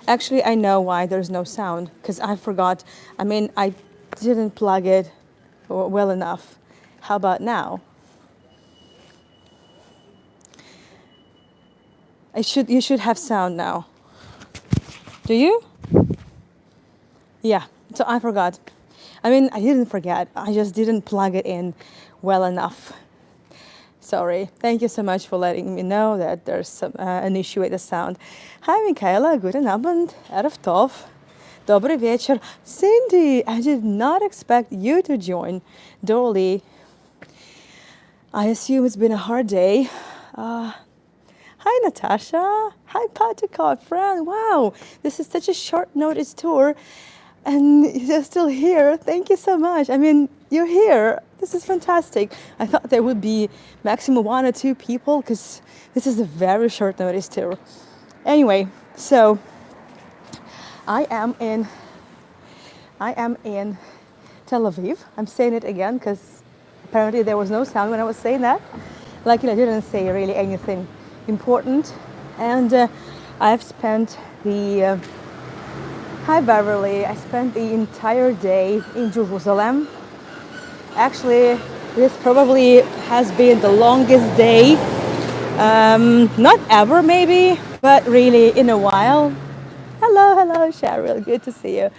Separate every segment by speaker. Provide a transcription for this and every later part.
Speaker 1: Actually, I know why there's no sound, because I forgot. I mean, I didn't plug it well enough. How about now? You should have sound now. Do you? Yeah, so I forgot. I mean, I didn't forget. I just didn't plug it in well enough. Sorry. Thank you so much for letting me know that there's an issue with the sound. Hi, Michaela. Guten Abend. Erev Tov. Dobry wieczór. Cindy, I did not expect you to join. Dolly, I assume it's been a hard day. Hi, Natasha. Hi, Patica, friend. Wow, this is such a short notice tour, and you're still here. Thank you so much. I mean, you're here. This is fantastic. I thought there would be maximum 1 or 2 people because this is a very short notice tour. Anyway, so I am in Tel Aviv. I'm saying it again because apparently there was no sound when I was saying that. Like, I didn't say really anything important. And I've spent the hi Beverly. I spent the entire day in Jerusalem. Actually, this probably has been the longest day, not ever maybe, but really in a while. Hello, Cheryl. Good to see you.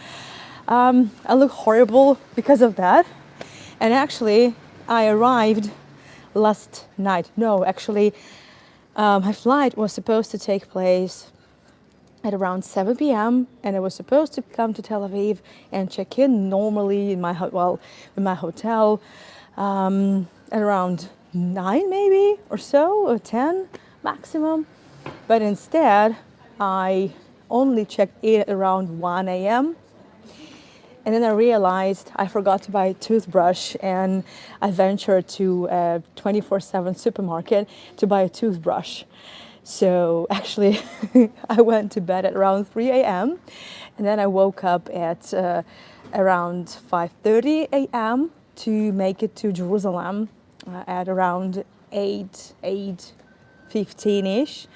Speaker 1: I look horrible because of that. And actually, I arrived last night. No, actually, my flight was supposed to take place at around 7 p.m. and I was supposed to come to Tel Aviv and check in normally in my hotel at around 9 maybe or so, or 10 maximum. But instead, I only checked in at around 1 a.m. And then I realized I forgot to buy a toothbrush, and I ventured to a 24/7 supermarket to buy a toothbrush. So actually, I went to bed at around 3 a.m. and then I woke up at around 5:30 a.m. to make it to Jerusalem at around 8:15-ish.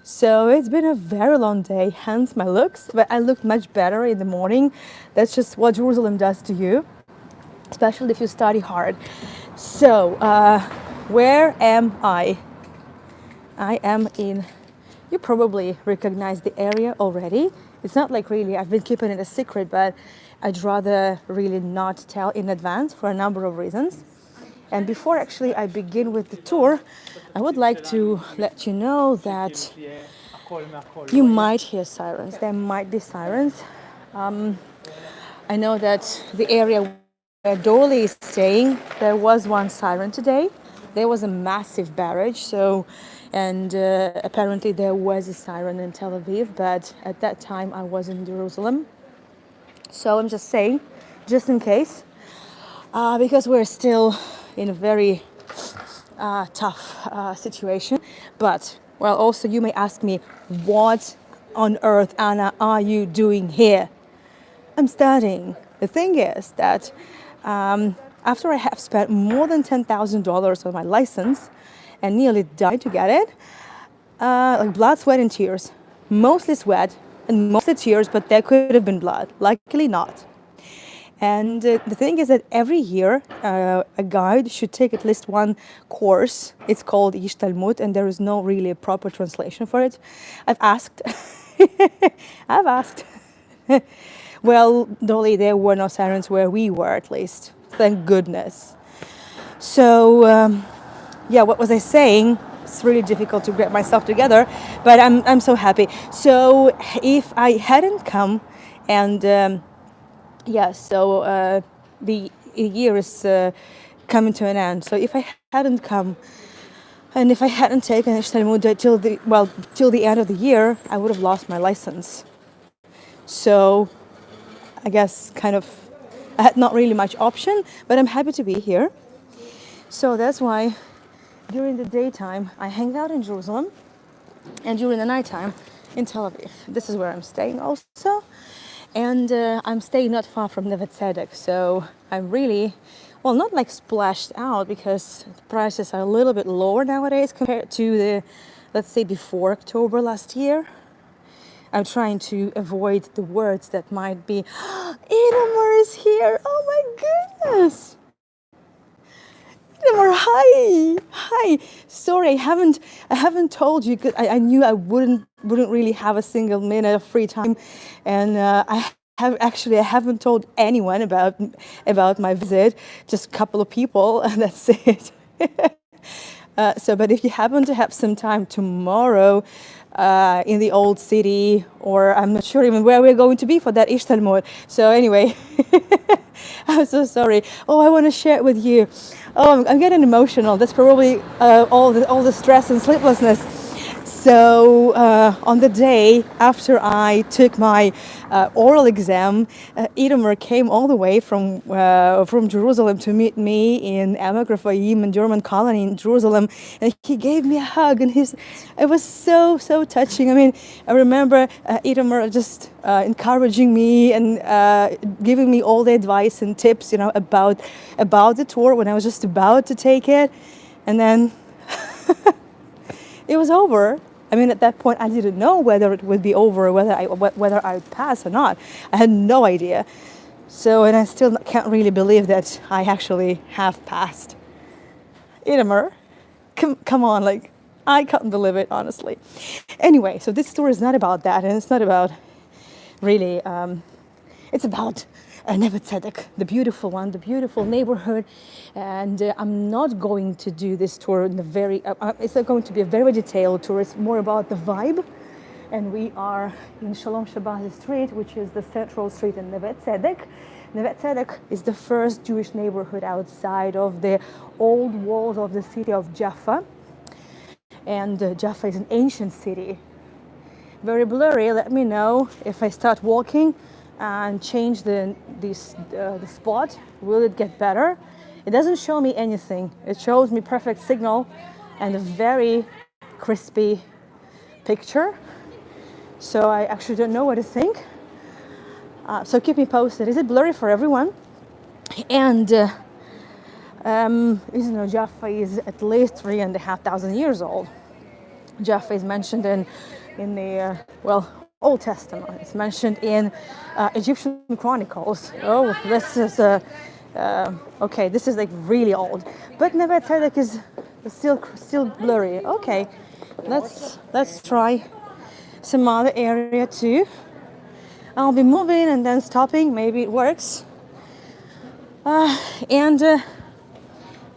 Speaker 1: So it's been a very long day, hence my looks, but I look much better in the morning. That's just what Jerusalem does to you, especially if you study hard. So where am I? I am in, you probably recognize the area already. It's not like really, I've been keeping it a secret, but I'd rather really not tell in advance for a number of reasons. And before actually I begin with the tour, I would like to let you know that you might hear sirens. There might be sirens. I know that the area where Dolly is staying, there was one siren today. There was a massive barrage, and apparently there was a siren in Tel Aviv, but at that time I was in Jerusalem. So I'm just saying, just in case, because we're still in a very tough situation. But, well, also you may ask me, what on earth, Anna, are you doing here? I'm studying. The thing is that after I have spent more than $10,000 on my license and nearly died to get it, like blood, sweat, and tears, mostly sweat and mostly tears, but there could have been blood. Luckily not. And the thing is that every year a guide should take at least one course. It's called Ishtalmut, and there is no really a proper translation for it. I've asked. I've asked. Well, Dolly, there were no sirens where we were, at least. Thank goodness. So, yeah, what was I saying? It's really difficult to get myself together, but I'm so happy. So, if I hadn't come and the year is coming to an end. So if I hadn't come and if I hadn't taken Ishtalmut till the end of the year, I would have lost my license. So I guess kind of I had not really much option, but I'm happy to be here. So that's why during the daytime I hang out in Jerusalem, and during the nighttime in Tel Aviv. This is where I'm staying also. And I'm staying not far from Neve Tzedek, so I'm really, well, not like splashed out because the prices are a little bit lower nowadays compared to the, let's say, before October last year. I'm trying to avoid the words that might be, Itamar is here. Oh my goodness. Itamar, hi. Hi. Sorry, I haven't told you, because I knew I wouldn't really have a single minute of free time. And I haven't told anyone about my visit, just a couple of people, and that's it. But if you happen to have some time tomorrow in the old city, or I'm not sure even where we're going to be for that Ishtalmud. So anyway, I'm so sorry. Oh, I want to share it with you. Oh, I'm getting emotional. That's probably all the stress and sleeplessness. So on the day after I took my oral exam, Itamar came all the way from Jerusalem to meet me in Emek Raphaim, a German colony in Jerusalem, and he gave me a hug, and it was so touching. I mean, I remember Itamar just encouraging me and giving me all the advice and tips, about the tour when I was just about to take it, and then it was over. I mean, at that point, I didn't know whether it would be over, whether I would pass or not. I had no idea. So, and I still can't really believe that I actually have passed. Itamar, come on, like, I can't believe it, honestly. Anyway, so this story is not about that, and it's not about really, it's about Neve Tzedek, the beautiful one, the beautiful neighborhood. And I'm not going to do this tour in it's not going to be a very detailed tour. It's more about the vibe. And we are in Shalom Shabbat Street, which is the central street in Neve Tzedek. Neve Tzedek is the first Jewish neighborhood outside of the old walls of the city of Jaffa. And Jaffa is an ancient city. Very blurry. Let me know if I start walking and change the spot. Will it get better? It doesn't show me anything. It shows me perfect signal and a very crispy picture. So I actually don't know what to think. So keep me posted. Is it blurry for everyone? And Jaffa is at least 3,500 years old. Jaffa is mentioned in the Old Testament. It's mentioned in Egyptian Chronicles. Oh, this is okay. This is like really old, but Neve Tzedek is still blurry. Okay, let's try some other area too. I'll be moving and then stopping. Maybe it works. And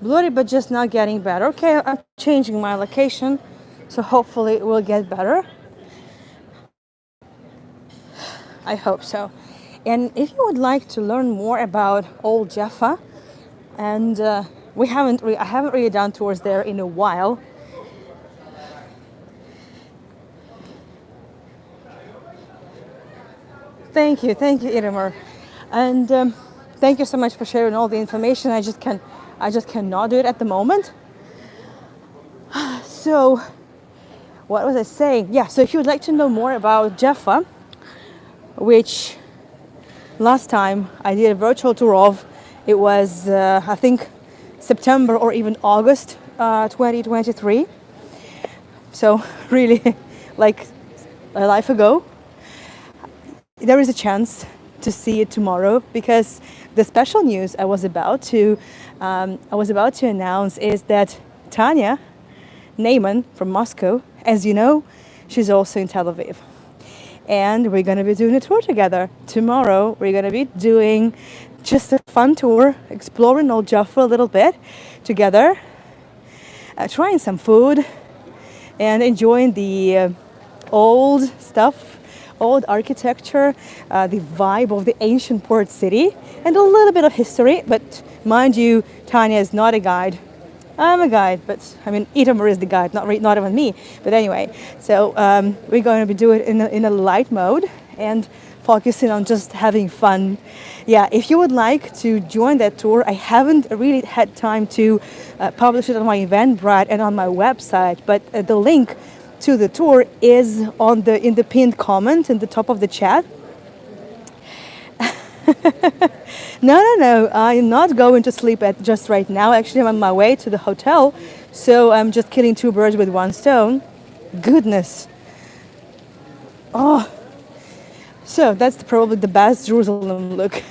Speaker 1: blurry, but just not getting better. Okay, I'm changing my location, so hopefully it will get better. I hope so. And if you would like to learn more about Old Jaffa, and I haven't really done tours there in a while. Thank you, Itamar, and thank you so much for sharing all the information. I just cannot do it at the moment. So, what was I saying? Yeah. So if you would like to know more about Jaffa, which last time I did a virtual tour of, it was I think September or even August 2023. So really like a life ago. There is a chance to see it tomorrow, because the special news I was about to announce is that Tanya Neyman from Moscow, as you know, she's also in Tel Aviv. And we're going to be doing a tour together. Tomorrow, we're going to be doing just a fun tour, exploring Old Jaffa a little bit together, trying some food, and enjoying the old stuff, old architecture, the vibe of the ancient port city, and a little bit of history. But mind you, Tanya is not a guide. I'm a guide, but I mean, Itamar is the guide, not even me. But anyway, so we're going to be doing it in a light mode and focusing on just having fun. Yeah, if you would like to join that tour, I haven't really had time to publish it on my Eventbrite and on my website, but the link to the tour is in the pinned comment in the top of the chat. No, I'm not going to sleep just right now. Actually, I'm on my way to the hotel, so I'm just killing two birds with one stone. Goodness. Oh, So that's probably the best Jerusalem look.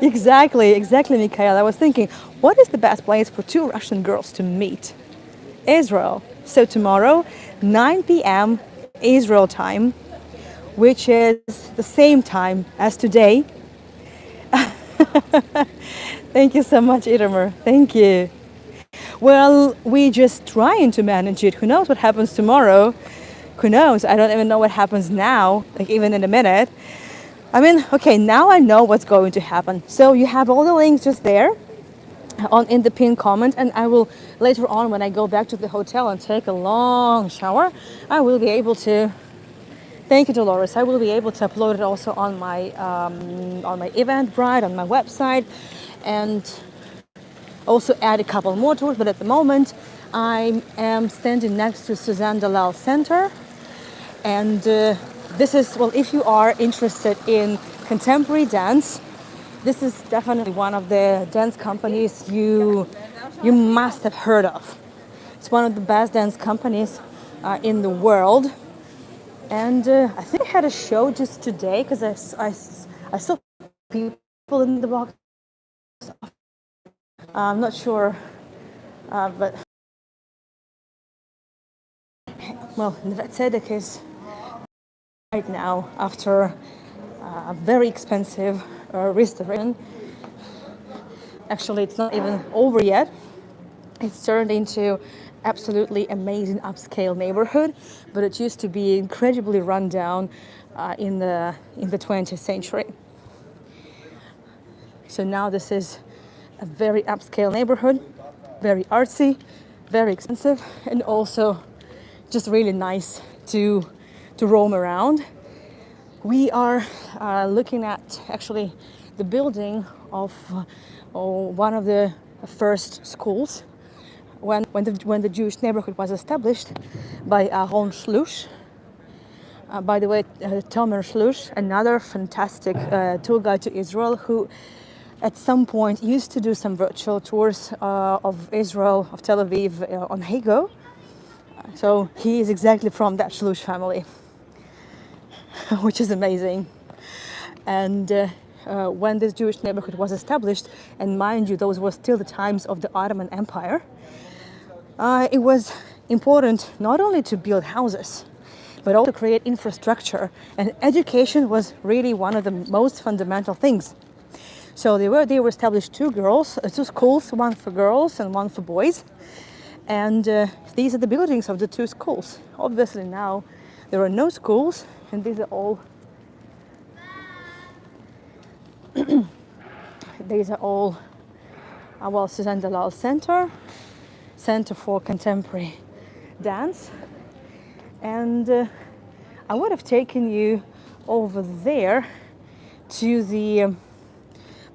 Speaker 1: Exactly, Mikhail. I was thinking, what is the best place for two Russian girls to meet? Israel. So tomorrow, 9 p.m. Israel time, which is the same time as today. Thank you so much, Itamar. Thank you. Well, we just trying to manage it. Who knows what happens tomorrow? Who knows? I don't even know what happens now, like even in a minute. I mean, okay, now I know what's going to happen. So you have all the links just there on in the pinned comment, and I will later on when I go back to the hotel and take a long shower, I will be able to. Thank you, Dolores. I will be able to upload it also on my Eventbrite, on my website, and also add a couple more tours. But at the moment, I am standing next to Suzanne Dellal Center, and this is, well, if you are interested in contemporary dance, this is definitely one of the dance companies you must have heard of. It's one of the best dance companies in the world. And I think I had a show just today because I saw people in the box. I'm not sure, but well, Neve Tzedek is right now after a very expensive restoration. Actually, it's not even over yet. It's turned into absolutely amazing upscale neighborhood, but it used to be incredibly run down in the 20th century. So now this is a very upscale neighborhood, very artsy, very expensive, and also just really nice to roam around. We are looking at actually the building of one of the first schools when the Jewish neighborhood was established by Aaron Shlush. By the way, Tomer Shlush, another fantastic tour guide to Israel, who at some point used to do some virtual tours of Israel, of Tel Aviv on Hego. So he is exactly from that Shlush family, which is amazing. And when this Jewish neighborhood was established, and mind you, those were still the times of the Ottoman Empire, it was important not only to build houses, but also create infrastructure. And education was really one of the most fundamental things. So they were established two schools, one for girls and one for boys. And these are the buildings of the two schools. Obviously now there are no schools, and these are all well, Suzanne Dellal Center for Contemporary Dance. And I would have taken you over there to the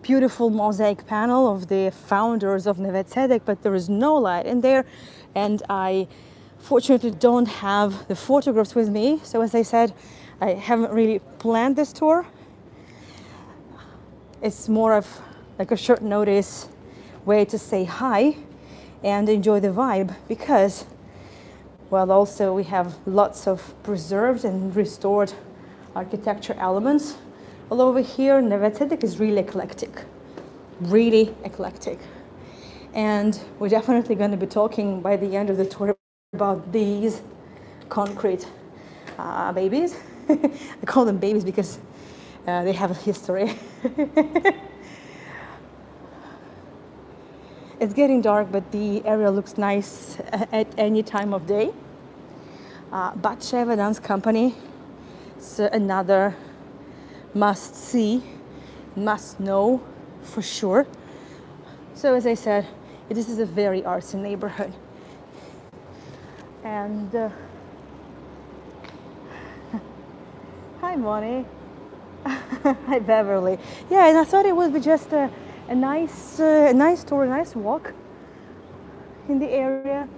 Speaker 1: beautiful mosaic panel of the founders of Neve Tzedek, but there is no light in there, and I fortunately don't have the photographs with me. So as I said, I haven't really planned this tour. It's more of like a short notice way to say hi and enjoy the vibe, because, well, also we have lots of preserved and restored architecture elements all over here. Neve Tzedek is really eclectic. And we're definitely going to be talking by the end of the tour about these concrete babies. I call them babies because they have a history. It's getting dark, but the area looks nice at any time of day. Bat Sheva Dance Company is another must-see, must-know for sure. So as I said, this is a very artsy neighborhood. And hi, Moni. Hi, Beverly. Yeah, and I thought it would be just a nice tour, a nice walk in the area.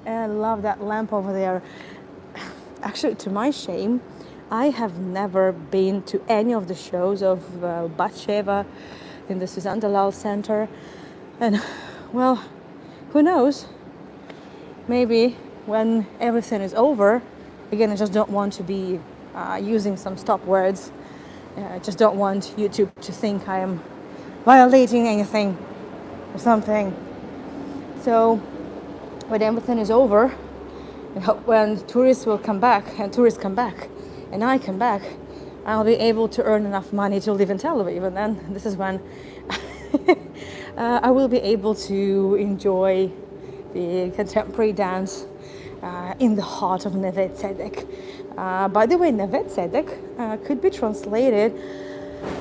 Speaker 1: And I love that lamp over there. Actually, to my shame, I have never been to any of the shows of Bat Sheva in the Suzanne Dellal Center. And, well, who knows? Maybe when everything is over, Again, I just don't want to be using some stop words. I just don't want YouTube to think I am violating anything or something. So when everything is over, when tourists will come back, and tourists come back, and I come back, I'll be able to earn enough money to live in Tel Aviv, and then this is when I will be able to enjoy the contemporary dance in the heart of Neve Tzedek. By the way, Neve Tzedek could be translated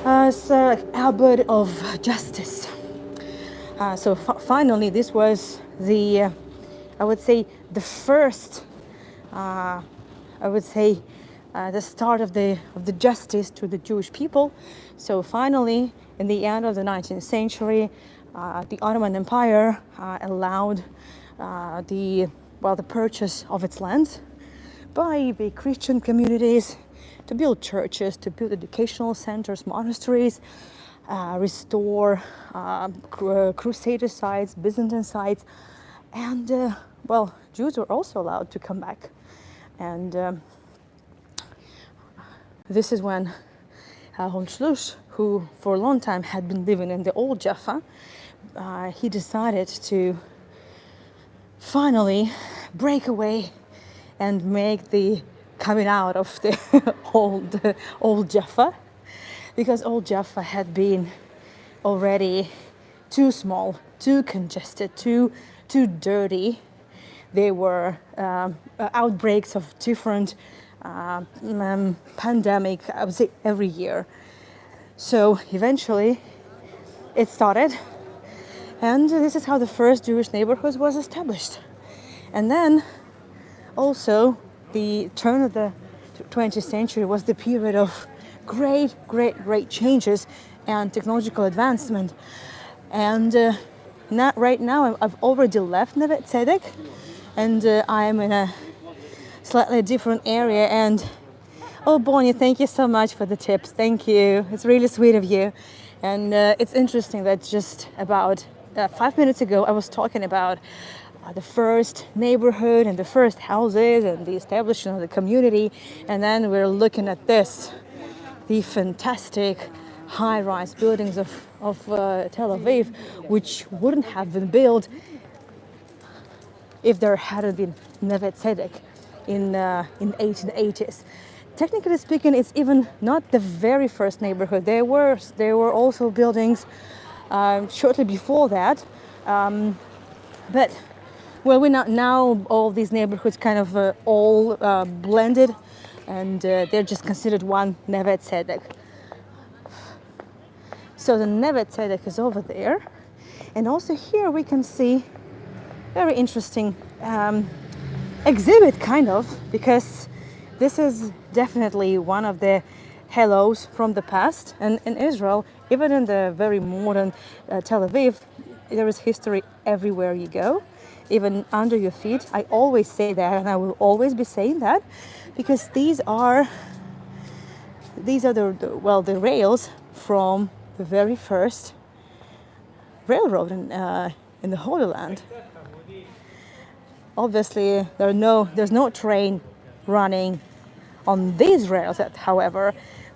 Speaker 1: as Abbot of Justice. So finally, this was the, I would say, the first, the start of the justice to the Jewish people. So finally, in the end of the 19th century, the Ottoman Empire allowed the purchase of its lands by the Christian communities to build churches, to build educational centers, monasteries, restore Crusader sites, Byzantine sites, and Jews were also allowed to come back. And this is when Hon Shlush, who for a long time had been living in the old Jaffa, he decided to finally break away and make the coming out of the old Jaffa, because old Jaffa had been already too small, too congested, too dirty. There were outbreaks of different pandemic, I would say, every year. So eventually it started, and this is how the first Jewish neighborhood was established. And then also the turn of the 20th century was the period of great changes and technological advancement. And right now I've already left Neve Tzedek, and I'm in a slightly different area. And oh, Bonnie, thank you so much for the tips. Thank you. It's really sweet of you. And it's interesting that just about 5 minutes ago I was talking about the first neighborhood and the first houses and the establishment of the community, and then we're looking at this, the fantastic high-rise buildings of Tel Aviv, which wouldn't have been built if there hadn't been Neve Tzedek in 1880s. Technically speaking, it's even not the very first neighborhood. There were also buildings shortly before that, but we now all these neighborhoods kind of all blended, and they're just considered one Neve Tzedek. So the Neve Tzedek is over there, and also here we can see very interesting exhibit, kind of, because this is definitely one of the hellos from the past. And in Israel, even in the very modern Tel Aviv, there is history everywhere you go, even under your feet. I always say that, and I will always be saying that, because these are the rails from the very first railroad in the Holy Land. Obviously, there's no train running on these rails, however,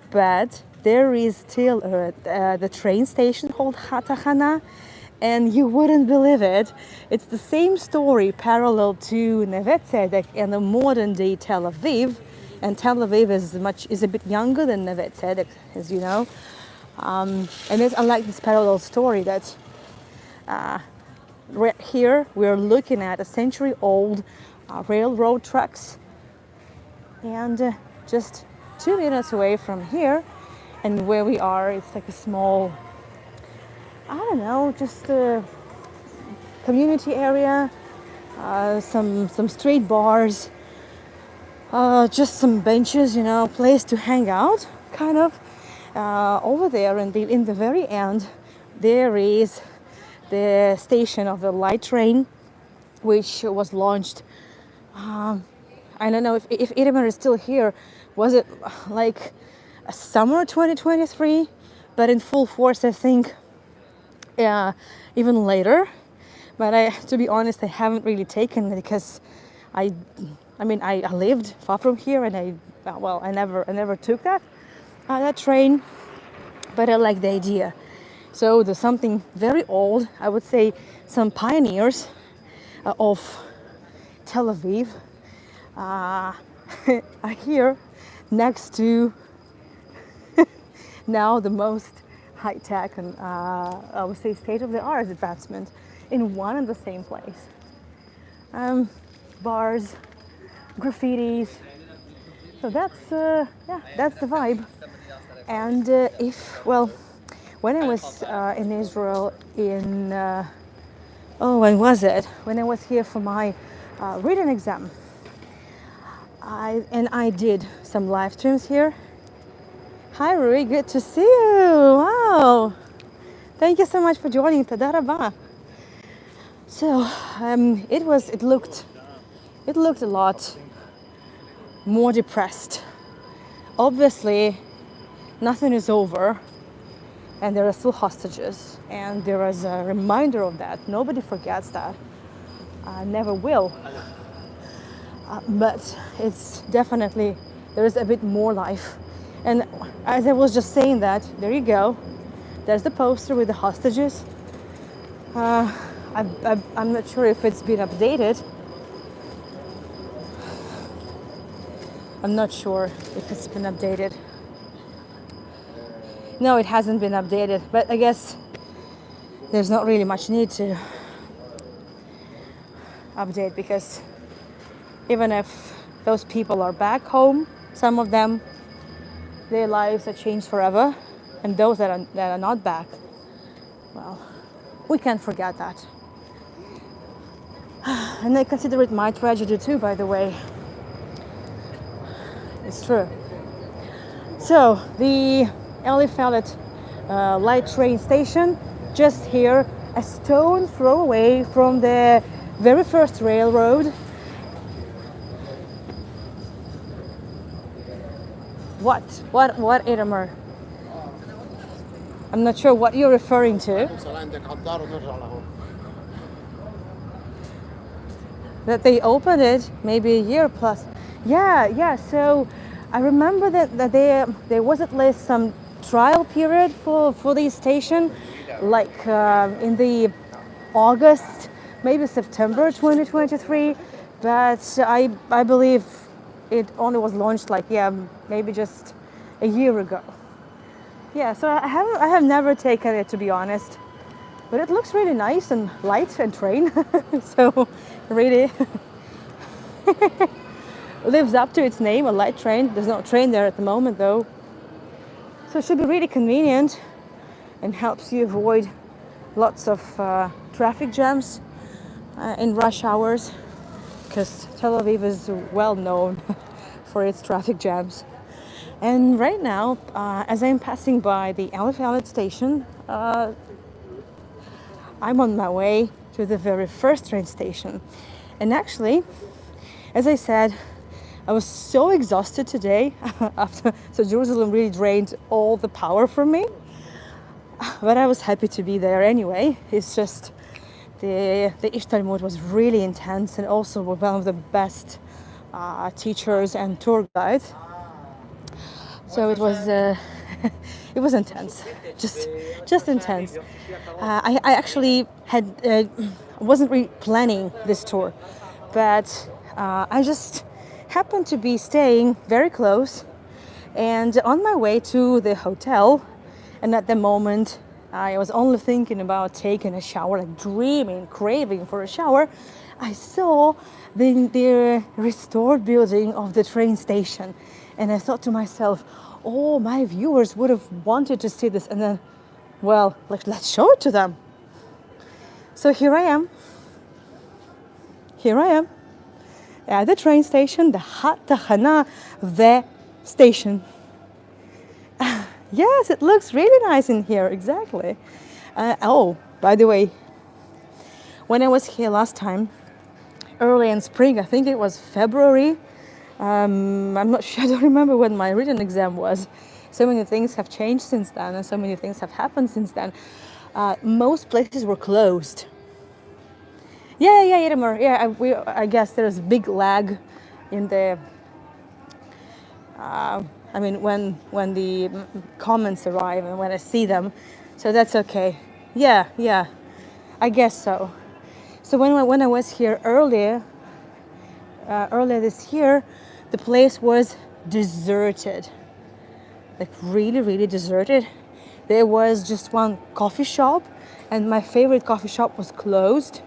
Speaker 1: but there is still the train station called Hatana, and you wouldn't believe it. It's the same story parallel to Neve Tzedek and the modern day Tel Aviv. And Tel Aviv is a bit younger than Neve Tzedek, as you know. And I like this parallel story that right here we're looking at a century-old railroad tracks, and just 2 minutes away from here, and where we are, it's like a small, I don't know, just a community area, some street bars, just some benches, place to hang out, kind of. Over there, and in the very end, there is the station of the light train, which was launched. I don't know if Itamar is still here. Was it like a summer 2023? But in full force, I think, even later. But to be honest, I haven't really taken it because I I mean, I lived far from here, and I never took that train, but I like the idea. So there's something very old, I would say, some pioneers of Tel Aviv are here next to now the most high-tech and I would say state-of-the-art advancement in one and the same place. Bars, graffitis. So that's the vibe. And when I was in Israel when was it? When I was here for my written exam, I did some live streams here. Hi Rui, good to see you. Wow, thank you so much for joining. Tada rabba. So it looked a lot more depressed. Obviously, nothing is over, and there are still hostages, and there is a reminder of that. Nobody forgets that. Never will. But it's definitely, there is a bit more life. And as I was just saying that, there you go. There's the poster with the hostages. I'm not sure if it's been updated. I'm not sure if it's been updated. No, it hasn't been updated, but I guess there's not really much need to update, because even if those people are back home, some of them, their lives are changed forever, and those that are not back, well, we can't forget that. And I consider it my tragedy too, by the way. It's true. So the Eliphalet light train station, just here, a stone throw away from the very first railroad. What, Itamar? I'm not sure what you're referring to. That they opened it maybe a year plus. Yeah. So I remember that there was at least some trial period for the station, like in the August, maybe September 2023. But I believe it only was launched maybe just a year ago. Yeah, so I have never taken it, to be honest, but it looks really nice and light and train. So really lives up to its name, a light train. There's no train there at the moment though, so it should be really convenient and helps you avoid lots of traffic jams in rush hours, because Tel Aviv is well known for its traffic jams. And right now, as I'm passing by the Eliphalet station, I'm on my way to the very first train station. And actually, as I said, I was so exhausted today so Jerusalem really drained all the power from me. But I was happy to be there anyway. It's just the Ishtalmut was really intense, and also one of the best teachers and tour guides. So it was it was intense, just intense. I actually wasn't really planning this tour, but I just happened to be staying very close and on my way to the hotel. And at the moment, I was only thinking about taking a shower, like dreaming, craving for a shower. I saw the restored building of the train station, and I thought to myself, oh, my viewers would have wanted to see this. And then, well, let's show it to them. So here I am at the train station, the Hatana Station. Yes, it looks really nice in here, exactly. Oh, by the way, when I was here last time, early in spring, I think it was February, I'm not sure, I don't remember when my written exam was. So many things have changed since then, and so many things have happened since then. Most places were closed. Yeah, Itamar. Yeah, I guess there's a big lag in the I mean, when the comments arrive and when I see them, so that's okay. Yeah, I guess so. So when I was here earlier this year, the place was deserted, like really deserted. There was just one coffee shop, and my favorite coffee shop was closed.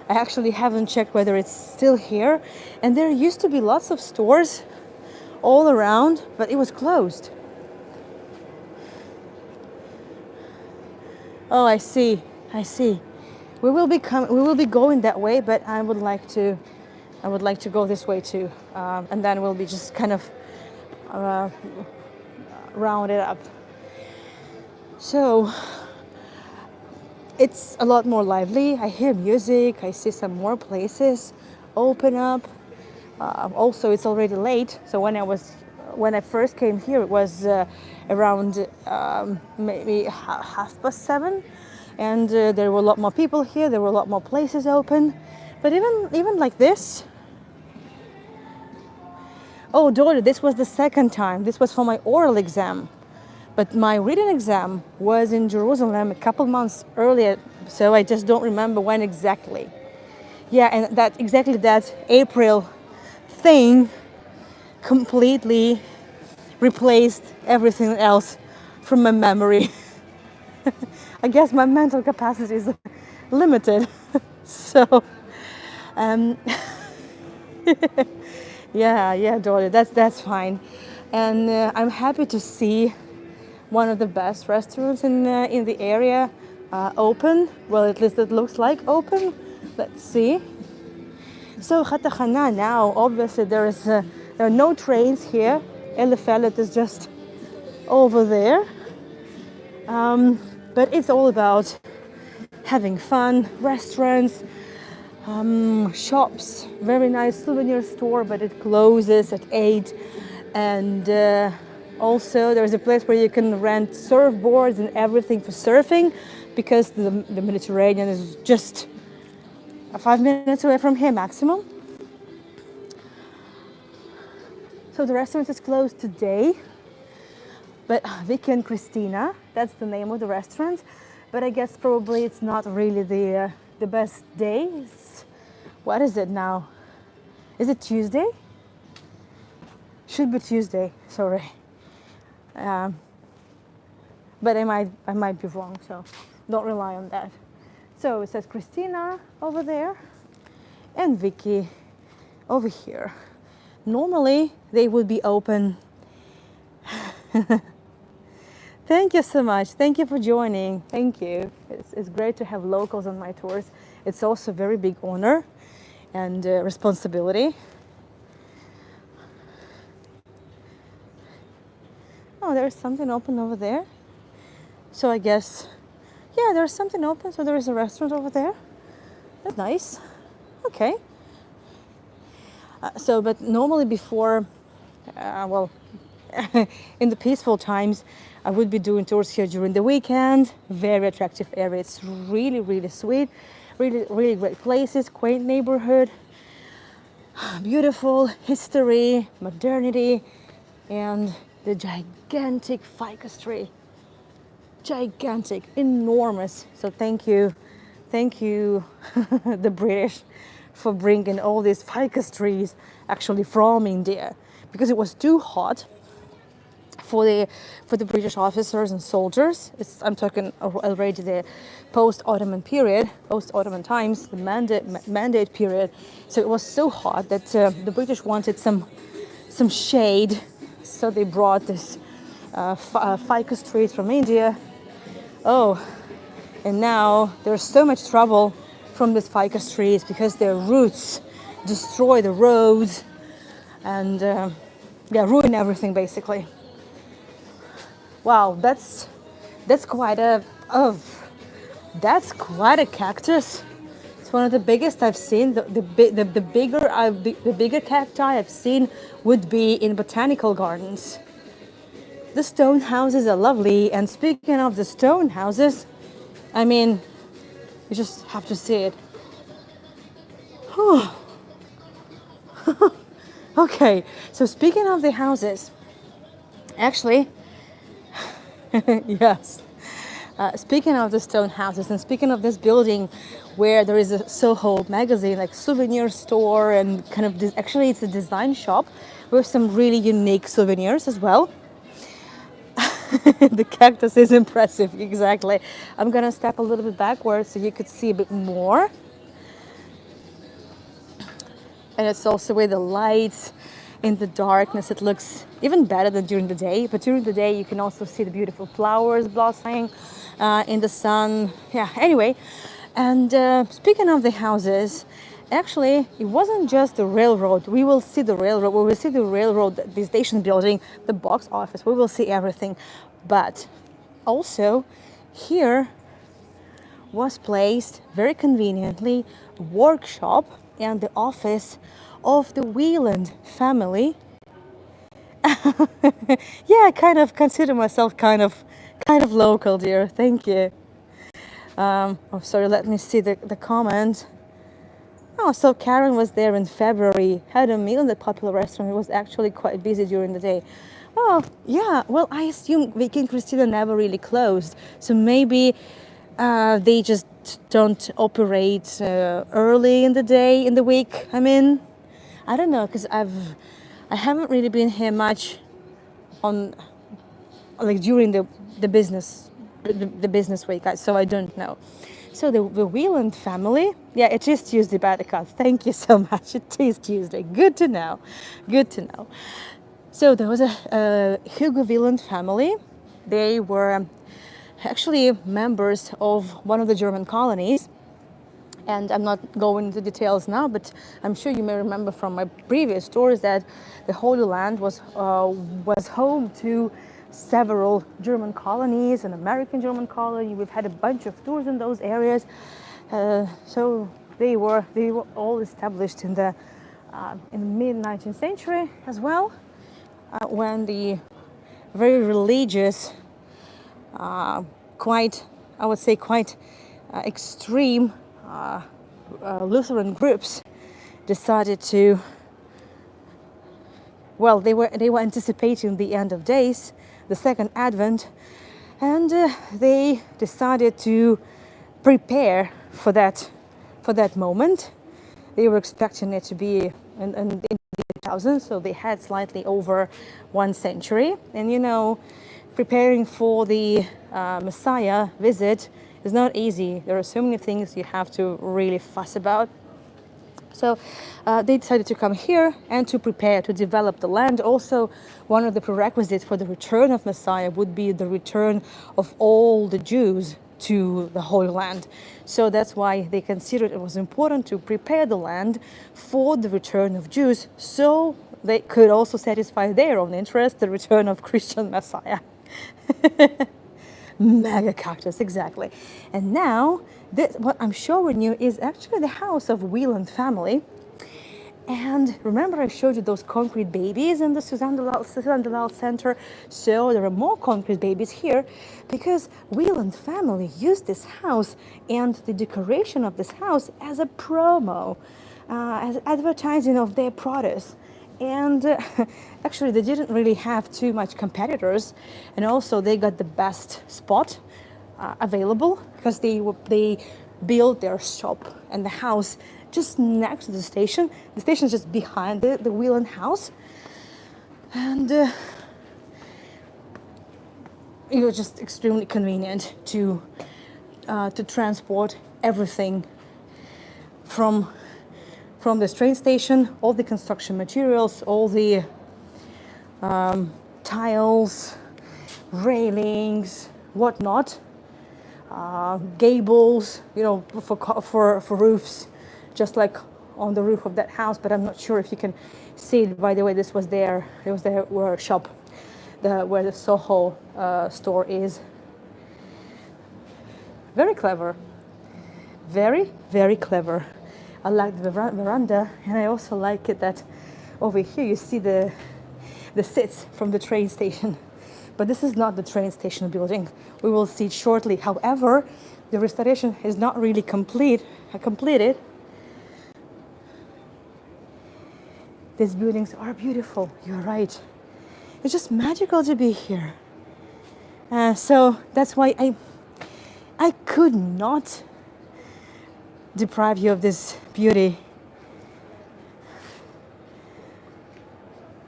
Speaker 1: I actually haven't checked whether it's still here, and there used to be lots of stores all around, but it was closed. Oh, I see. We will be going that way, but I would like to go this way too, and then we'll be just kind of round it up. So it's a lot more lively. I hear music. I see some more places open up. Also, it's already late. So when I first came here, it was around maybe 7:30, and there were a lot more people here. There were a lot more places open. But even like this. Oh, daughter, this was the second time. This was for my oral exam. But my written exam was in Jerusalem a couple months earlier, so I just don't remember when exactly. Yeah, and that April thing completely replaced everything else from my memory. I guess my mental capacity is limited. So, yeah, daughter, that's fine. And I'm happy to see one of the best restaurants in the area open. Well, at least it looks like open. Let's see. So Hatana now, obviously there are no trains here. Eliphalet is just over there. But it's all about having fun, restaurants, shops, very nice souvenir store, but it closes at 8. And also there's a place where you can rent surfboards and everything for surfing, because the Mediterranean is just 5 minutes away from here maximum. So the restaurant is closed today, but Vicky and Christina, that's the name of the restaurant. But I guess probably it's not really the best day. What is it now? Is it Tuesday? Should be Tuesday, sorry. But I might be wrong, so don't rely on that. So it says Christina over there and Vicky over here. Normally they would be open. Thank you so much. Thank you for joining. Thank you. It's great to have locals on my tours. It's also a very big honor and responsibility. Oh, there's something open over there. So I guess, yeah, there's something open. So there is a restaurant over there. That's nice. Okay. But normally before, in the peaceful times, I would be doing tours here during the weekend. Very attractive area. It's really sweet. Really great places, quaint neighborhood, beautiful history, modernity, and the gigantic ficus tree. Gigantic, enormous. So thank you, the British, for bringing all these ficus trees actually from India, because it was too hot for the British officers and soldiers. I'm talking already the post-Ottoman period, post-Ottoman times, the mandate period. So it was so hot that the British wanted some shade, so they brought this ficus trees from India. Oh, and now there's so much trouble from these ficus trees because their roots destroy the roads and ruin everything basically. Wow, that's quite a cactus. It's one of the biggest I've seen. The bigger cacti I've seen would be in botanical gardens. The stone houses are lovely, and speaking of the stone houses, I mean, you just have to see it. Okay, so speaking of the houses, actually, yes. Speaking of the stone houses and speaking of this building where there is a Soho magazine, like souvenir store and kind of, actually it's a design shop with some really unique souvenirs as well. The cactus is impressive, exactly. I'm gonna step a little bit backwards so you could see a bit more. And it's also with the lights in the darkness, it looks even better than during the day. But during the day, you can also see the beautiful flowers blossoming in the sun. Yeah, anyway. And speaking of the houses, actually, it wasn't just the railroad. We will see the railroad. We will see the railroad, the station building, the box office. We will see everything. But also, here was placed very conveniently a workshop and the office of the Wieland family. Yeah, I kind of consider myself kind of local, dear. Thank you. Oh, sorry, let me see the comment. Oh, so Karen was there in February, had a meal in the popular restaurant. It was actually quite busy during the day. Oh, yeah. Well, I assume Vicky and Christina never really closed. So maybe they just don't operate early in the day, in the week. I mean, I don't know, because I haven't really been here much on, like, during the business week, so I don't know. So the Wieland family, yeah, it is Tuesday by the cut. Thank you so much. It is Tuesday. Good to know. Good to know. So there was a Hugo Wieland family. They were actually members of one of the German colonies. And I'm not going into details now, but I'm sure you may remember from my previous stories that the Holy Land was home to several German colonies, an American German colony. We've had a bunch of tours in those areas. So they were all established in the mid-19th century as well, when the very religious, quite extreme Lutheran groups decided to, well, they were anticipating the end of days, the second advent, and they decided to prepare for that moment. They were expecting it to be in the 1000s, so they had slightly over 1 century. And you know, preparing for the Messiah visit is not easy. There are so many things you have to really fuss about. So they decided to come here and to prepare to develop the land. Also, one of the prerequisites for the return of Messiah would be the return of all the Jews to the Holy Land. So that's why they considered it was important to prepare the land for the return of Jews, so they could also satisfy their own interest, the return of Christian Messiah. Mega cactus, exactly. And now, what I'm showing you is actually the house of Wieland family. And remember I showed you those concrete babies in the Suzanne Dellal Center? So there are more concrete babies here because Wieland family used this house and the decoration of this house as a promo, as advertising of their products. And actually they didn't really have too much competitors, and also they got the best spot available because they built their shop and the house just next to the station. The station is just behind the Wieland house, and it was just extremely convenient to transport everything from the train station, all the construction materials, all the tiles, railings, whatnot, gables, you know, for roofs, just like on the roof of that house. But I'm not sure if you can see it. By the way, it was their workshop, where the Soho store is. Very clever, very, very clever. I like the veranda, and I also like it that over here you see the seats from the train station. But this is not the train station building. We will see it shortly. However, the restoration is not really completed. These buildings are beautiful. You're right. It's just magical to be here. So that's why I could not deprive you of this beauty.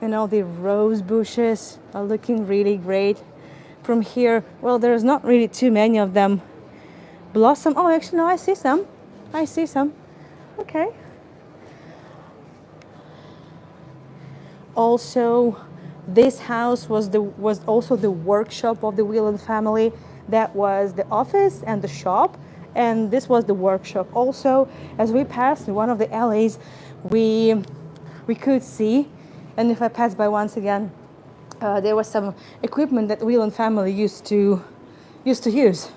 Speaker 1: And all the rose bushes are looking really great. From here, well, there's not really too many of them blossom. Oh, actually, no, I see some. I see some. Okay. Also, this house was also the workshop of the Wieland family. That was the office and the shop, and this was the workshop. Also, as we passed in one of the alleys, we could see, and if I pass by once again, there was some equipment that Wieland family used to use.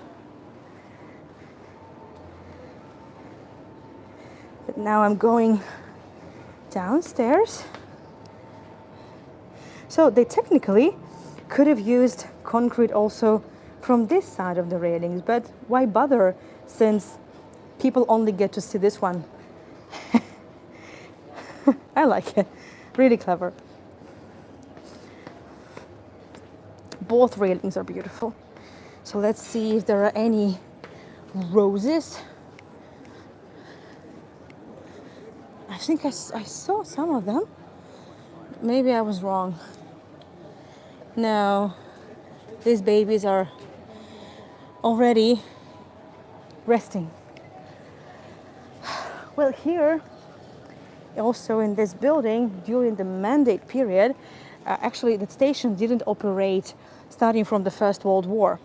Speaker 1: But now I'm going downstairs. So they technically could have used concrete also from this side of the railings, but why bother since people only get to see this one? I like it. Really clever. Both railings are beautiful. So let's see if there are any roses. I think I saw some of them. Maybe I was wrong. No, these babies are already resting. Well, here, also in this building, during the mandate period, actually the station didn't operate starting from the First World War.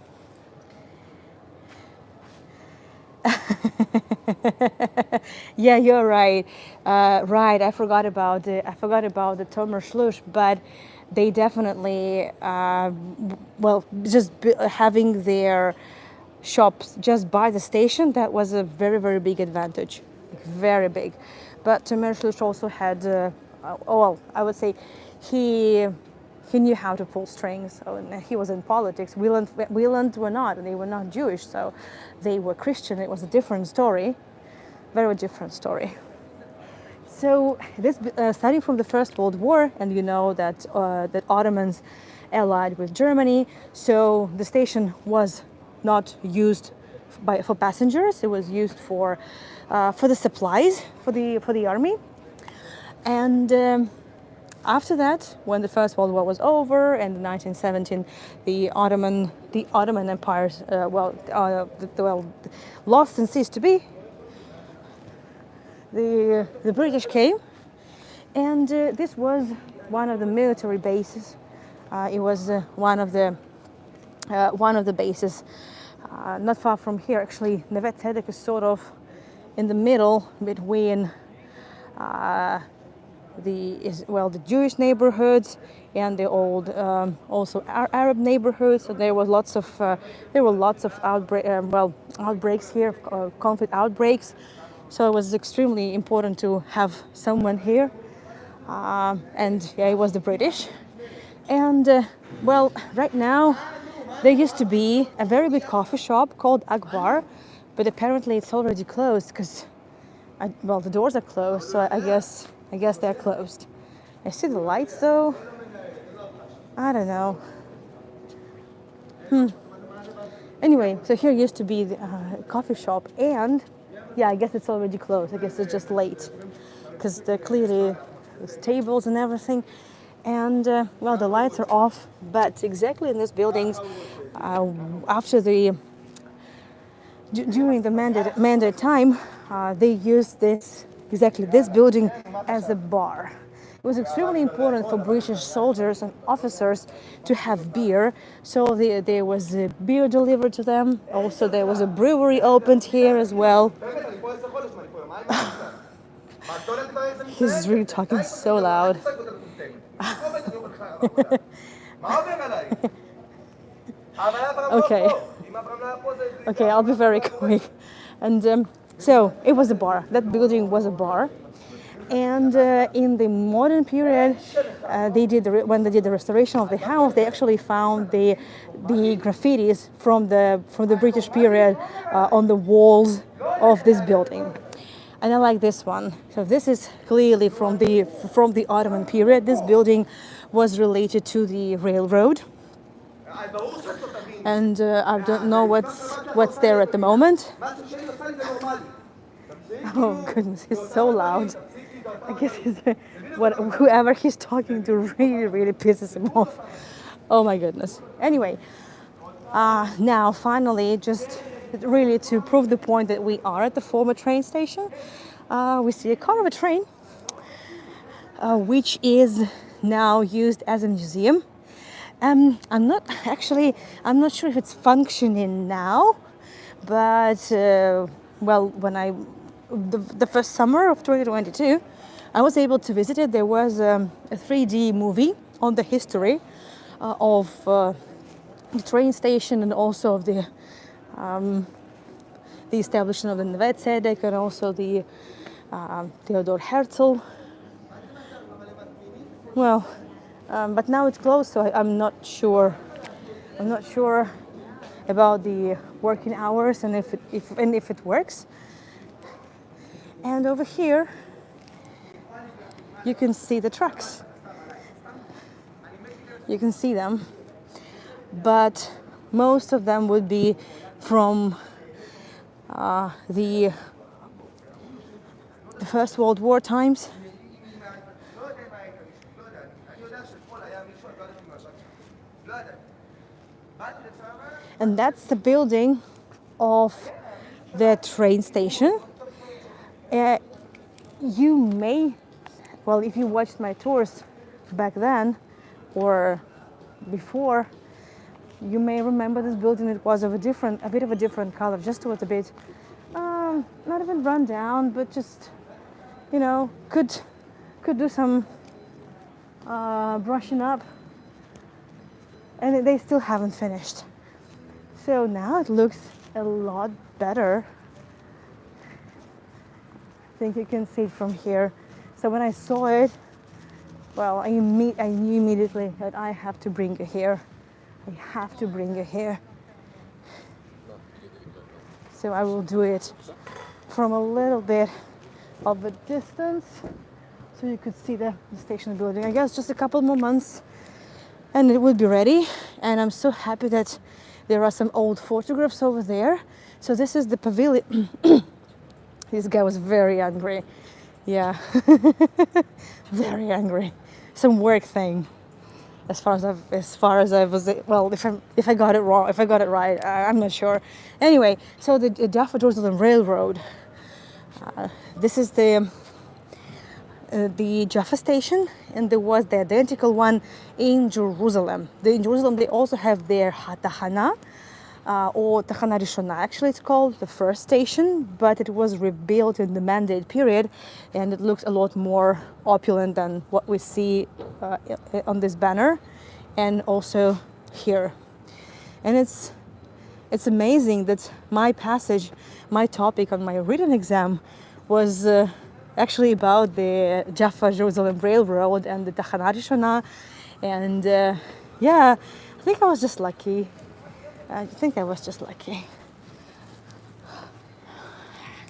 Speaker 1: Yeah, you're right. Right, I forgot about the Tomer Schluss, but they definitely, having their shops just by the station, that was a very, very big advantage, very big. But Tomer Schluss also had, I would say, he knew how to pull strings. So, and he was in politics. Wieland were not, and they were not Jewish, so they were Christian. It was a different story, very different story. So this starting from the First World War, and you know that that Ottomans allied with Germany, so the station was not used for passengers. It was used for the supplies for the army. And after that, when the First World War was over, and in 1917, the Ottoman Empire lost and ceased to be. The British came, and this was one of the military bases. It was one of the bases not far from here. Actually, Neve Tzedek is sort of in the middle between the Jewish neighborhoods and the old also Arab neighborhoods. So there were lots of outbreaks here, conflict outbreaks. So it was extremely important to have someone here, and yeah, it was the British. And right now there used to be a very big coffee shop called Akbar, but apparently it's already closed because the doors are closed. So I guess they're closed. I see the lights though. I don't know. Anyway, so here used to be the coffee shop, and yeah, I guess it's already closed. I guess it's just late because clearly there's tables and everything. And the lights are off. But exactly in these buildings, during the mandate time, they used this building as a bar. It was extremely important for British soldiers and officers to have beer. So there was beer delivered to them. Also, there was a brewery opened here as well. He's really talking so loud. Okay, I'll be very quick. And so it was a bar. That building was a bar. And in the modern period, when they did the restoration of the house, they actually found the graffitis from the British period on the walls of this building. And I like this one. So this is clearly from the Ottoman period. This building was related to the railroad. And I don't know what's there at the moment. Oh goodness, he's so loud. I guess whoever he's talking to really pisses him off. Oh my goodness. Anyway, now finally, just really to prove the point that we are at the former train station, we see a car of a train, which is now used as a museum. I'm not sure if it's functioning now, but well, when the first summer of 2022, I was able to visit it. There was a 3D movie on the history of the train station and also of the establishment of the Neve Tzedek and also the Theodor Herzl. Well, but now it's closed, so I'm not sure. I'm not sure about the working hours and if it works. And over here, you can see the trucks. You can see them, but most of them would be from the First World War times. And that's the building of the train station. You may, well, if you watched my tours back then or before, you may remember this building. It was of a bit of a different color, just a little bit, not even run down, but just, you know, could do some brushing up, and they still haven't finished. So now it looks a lot better. I think you can see it from here. So when I saw it, well, I knew immediately that I have to bring you here. I have to bring you here. So I will do it from a little bit of a distance so you could see the station building. I guess just a couple more months and it will be ready. And I'm so happy that there are some old photographs over there. So this is the pavilion. This guy was very angry. Yeah, very angry. Some work thing. As far as I was, well, if I got it wrong, if I got it right, I'm not sure. Anyway, so the Jaffa Jerusalem Railroad. This is the Jaffa station, and there was the identical one in Jerusalem. In Jerusalem, they also have their Hatana, or Hatana Rishona, actually it's called, the first station, but it was rebuilt in the Mandate period, and it looks a lot more opulent than what we see on this banner, and also here. And it's amazing that my topic on my written exam was actually about the Jaffa Jerusalem Railroad and the Hatana Rishona, and yeah, I think I was just lucky.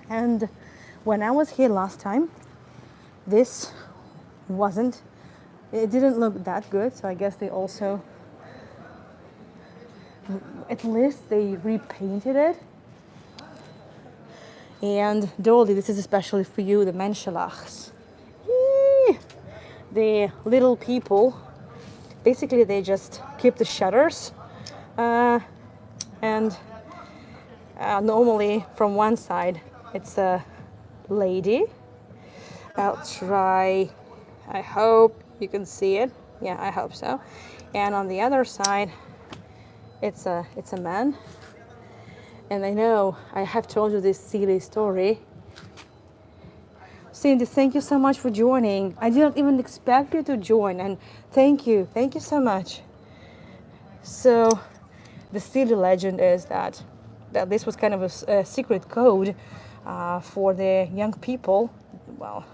Speaker 1: And when I was here last time, it didn't look that good, so I guess they also, at least they repainted it. And Dolly, this is especially for you, the Menschelachs. The little people, basically they just keep the shutters, and normally from one side it's a lady. I'll try, I hope you can see it. Yeah, I hope so. And on the other side it's a man. And I know I have told you this silly story. Cindy, thank you so much for joining. I didn't even expect you to join, and thank you so much. So the silly legend is that this was kind of a secret code for the young people. Well,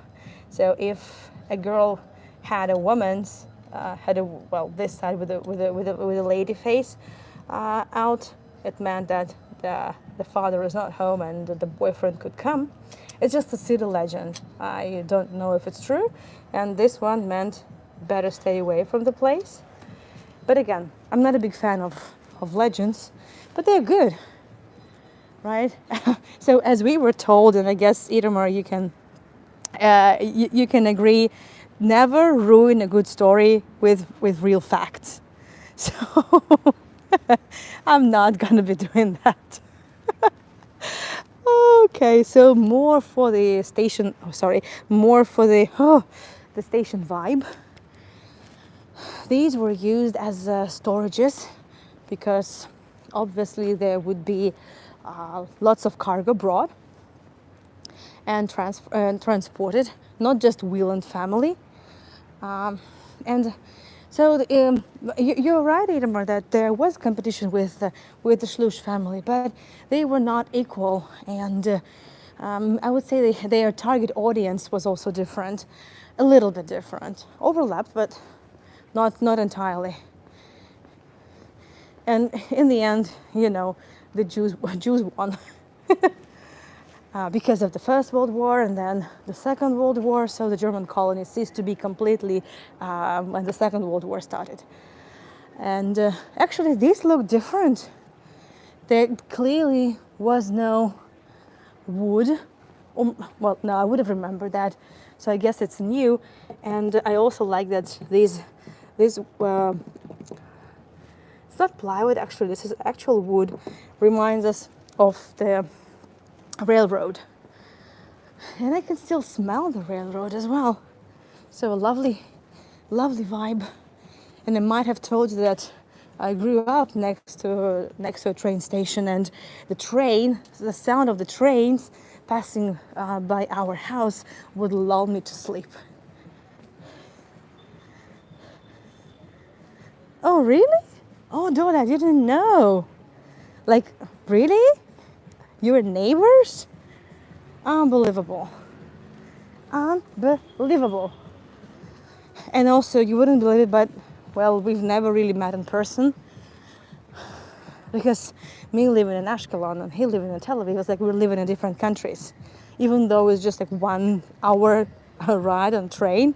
Speaker 1: so if a girl had a woman's this side with a lady face out, it meant that the father is not home and the boyfriend could come. It's just a city legend. I don't know if it's true. And this one meant better stay away from the place. But again, I'm not a big fan of legends, but they're good, right? So as we were told, and I guess Itamar, you can you can agree, never ruin a good story with real facts. So I'm not gonna be doing that. Okay, so more for the station. Oh, sorry, more for the station vibe. These were used as storages because obviously there would be lots of cargo brought and transported, not just Wieland family. And so you're right, Itamar, that there was competition with the Shlush family, but they were not equal. And I would say their target audience was also different, a little bit different, overlapped, but not entirely. And in the end, you know, the Jews won. Because of the First World War and then the Second World War, so the German colonies ceased to be completely when the Second World War started. And actually, these look different. There clearly was no wood. Well, no, I would have remembered that. So I guess it's new. And I also like that these it's not plywood, actually, this is actual wood, reminds us of the railroad. And I can still smell the railroad as well. So a lovely vibe. And I might have told you that I grew up next to a train station, and the sound of the trains passing by our house would lull me to sleep. Oh, really? Oh, Dora, I didn't know. Like, really? You were neighbors? Unbelievable. Unbelievable. And also, you wouldn't believe it, but, well, we've never really met in person. Because me living in Ashkelon and he living in Tel Aviv, it's like we're living in different countries. Even though it's just like 1 hour ride on train,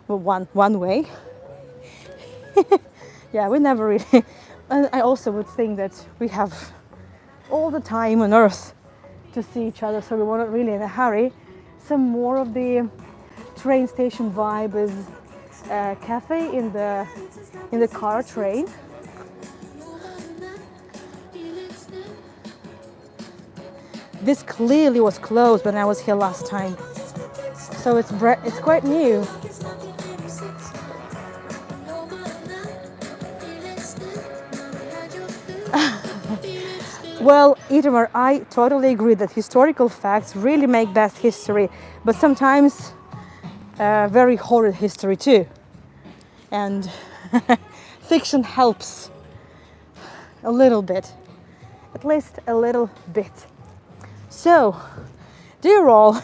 Speaker 1: one way. Yeah, we never really... And I also would think that we have all the time on earth to see each other, so we weren't really in a hurry. Some more of the train station vibe is a cafe in the car train. This clearly was closed when I was here last time, so it's quite new. Well, Itamar, I totally agree that historical facts really make best history, but sometimes very horrid history too. And fiction helps a little bit, at least a little bit. So, dear all,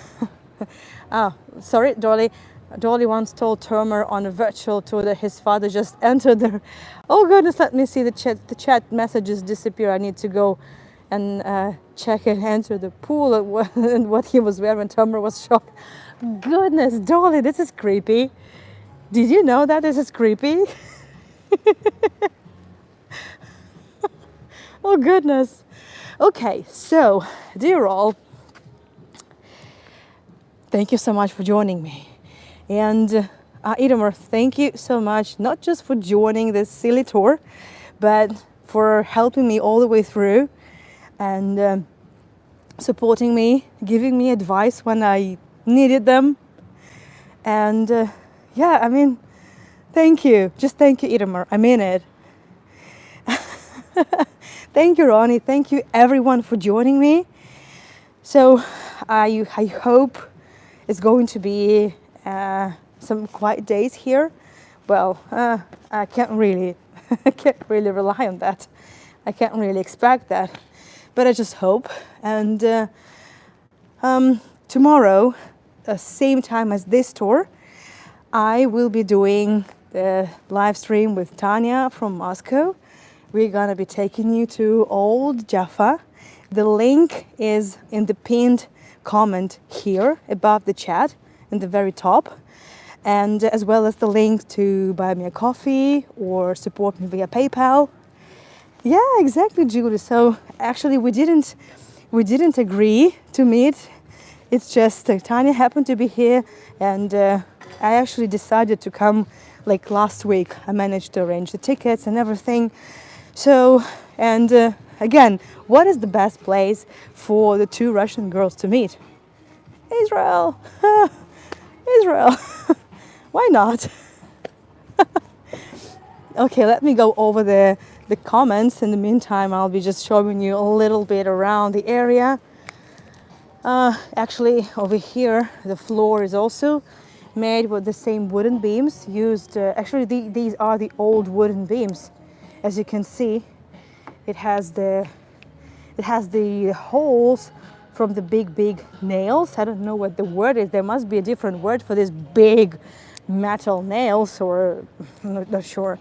Speaker 1: sorry, Dolly once told Termer on a virtual tour that his father just entered there. Oh goodness, let me see the chat messages disappear. I need to go and check and enter the pool and what he was wearing. Termer was shocked. Goodness, Dolly, this is creepy. Did you know that this is creepy? Oh goodness. Okay, so dear all, thank you so much for joining me. And Itamar, thank you so much, not just for joining this silly tour, but for helping me all the way through and supporting me, giving me advice when I needed them. And yeah, I mean, thank you. Just thank you, Itamar. I mean it. Thank you, Ronnie. Thank you, everyone, for joining me. So I hope it's going to be some quiet days here. Well, I can't really rely on that. I can't really expect that, but I just hope. And tomorrow, same time as this tour, I will be doing the live stream with Tanya from Moscow. We're gonna be taking you to Old Jaffa The link is in the pinned comment here above the chat in the very top, and as well as the link to buy me a coffee or support me via PayPal. Yeah, exactly, Julie. So actually we didn't agree to meet. It's just Tanya happened to be here, and I actually decided to come like last week. I managed to arrange the tickets and everything. So, and again, what is the best place for the two Russian girls to meet? Israel. Israel. Why not? Okay, let me go over the comments. In the meantime, I'll be just showing you a little bit around the area. Actually, over here, the floor is also made with the same wooden beams used. Actually, these are the old wooden beams. As you can see, it has the holes from the big nails. I don't know what the word is. There must be a different word for this big metal nails, or I'm not sure.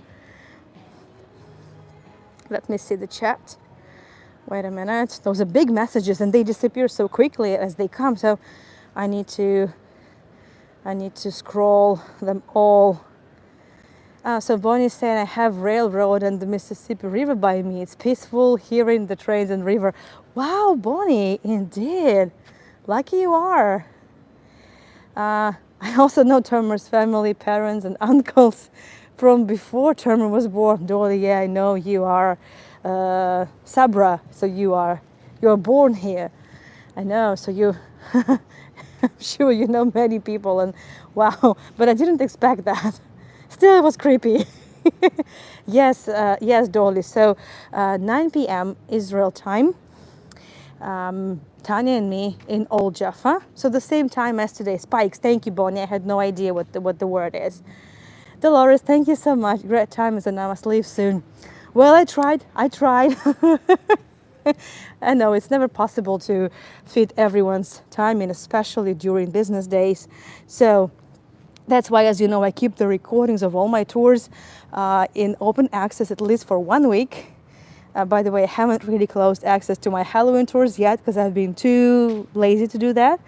Speaker 1: Let me see the chat. Wait a minute. Those are big messages and they disappear so quickly as they come. So I need to scroll them all. So Bonnie said, I have railroad and the Mississippi River by me. It's peaceful hearing the trains and river. Wow, Bonnie, indeed. Lucky you are. I also know Termer's family, parents and uncles from before Termer was born. Dolly, yeah, I know you are Sabra, so you're born here. I know, so you, I'm sure you know many people, and wow, but I didn't expect that. Still, it was creepy. Yes, Dolly. So 9 p.m. Israel time. Tanya and me in Old Jaffa. So the same time as today. Spikes. Thank you, Bonnie. I had no idea what the word is. Dolores, thank you so much. Great time, and I must leave soon. Well, I tried. I know it's never possible to fit everyone's time in, especially during business days. So that's why, as you know, I keep the recordings of all my tours in open access at least for 1 week. By the way, I haven't really closed access to my Halloween tours yet because I've been too lazy to do that.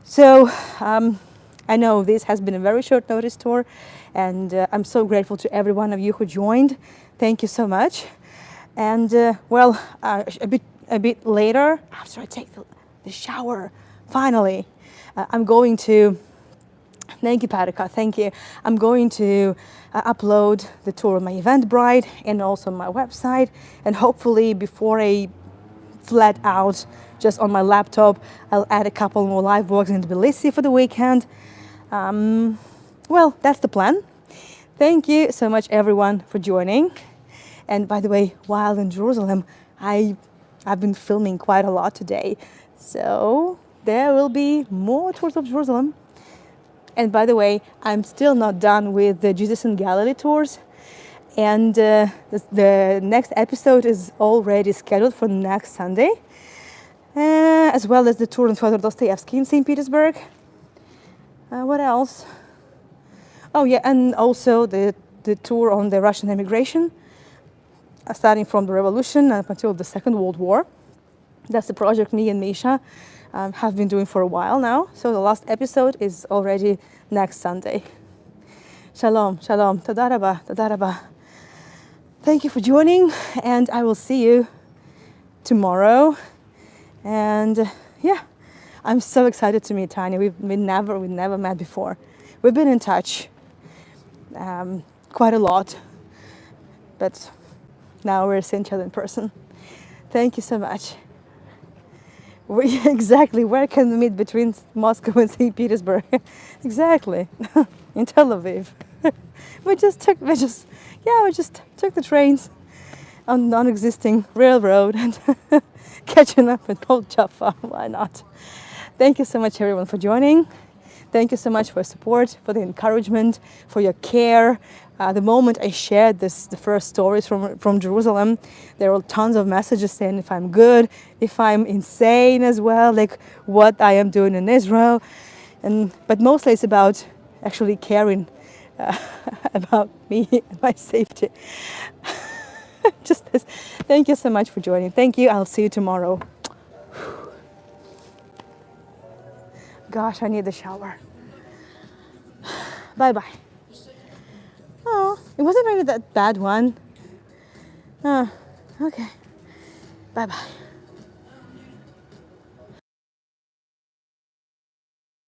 Speaker 1: So I know this has been a very short notice tour, and I'm so grateful to every one of you who joined. Thank you so much. And well, a bit later, after I take the shower, finally, I'm going to. Thank you, Patika. Thank you. I'm going to upload the tour on my Eventbrite and also my website, and hopefully before I flat out just on my laptop, I'll add a couple more live walks in Tbilisi for the weekend. Well, that's the plan. Thank you so much, everyone, for joining. And by the way, while in Jerusalem, I've been filming quite a lot today, so there will be more tours of Jerusalem. And by the way, I'm still not done with the Jesus in Galilee tours. And the next episode is already scheduled for next Sunday, as well as the tour on Fyodor Dostoevsky in St. Petersburg. What else? Oh yeah, and also the tour on the Russian emigration, starting from the revolution up until the Second World War. That's the project me and Misha have been doing for a while now. So the last episode is already next Sunday. Shalom, shalom, toda rabba, toda rabba. Thank you for joining, and I will see you tomorrow. And yeah, I'm so excited to meet Tanya. We never met before. We've been in touch quite a lot, but now we're seeing each other in person. Thank you so much. Exactly, where can we meet between Moscow and St. Petersburg? Exactly, in Tel Aviv. we just took the trains on non-existing railroad and catching up in Old Jaffa. Why not? Thank you so much, everyone, for joining. Thank you so much for your support, for the encouragement, for your care. The moment I shared the first stories from Jerusalem, there were tons of messages saying if I'm good, if I'm insane as well, like what I am doing in Israel. But mostly it's about actually caring about me and my safety. Just this. Thank you so much for joining. Thank you. I'll see you tomorrow. Gosh, I need the shower. Bye-bye. Oh, it wasn't really that bad one. Okay. Bye-bye.